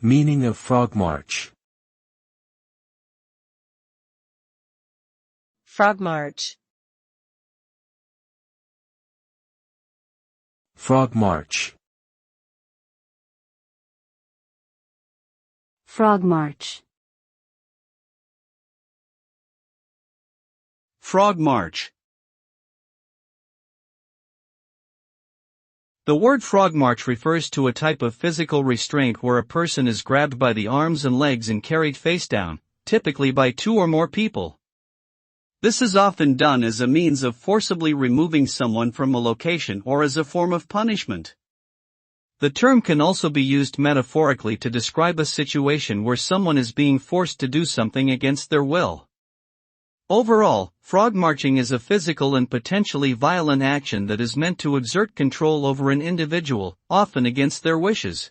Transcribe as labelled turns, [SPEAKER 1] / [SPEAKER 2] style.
[SPEAKER 1] Meaning of frogmarch.
[SPEAKER 2] Frogmarch.
[SPEAKER 1] Frogmarch.
[SPEAKER 3] Frogmarch.
[SPEAKER 4] Frogmarch. The word frogmarch refers to a type of physical restraint where a person is grabbed by the arms and legs and carried face down, typically by two or more people. This is often done as a means of forcibly removing someone from a location or as a form of punishment. The term can also be used metaphorically to describe a situation where someone is being forced to do something against their will. Overall, frogmarching is a physical and potentially violent action that is meant to exert control over an individual, often against their wishes.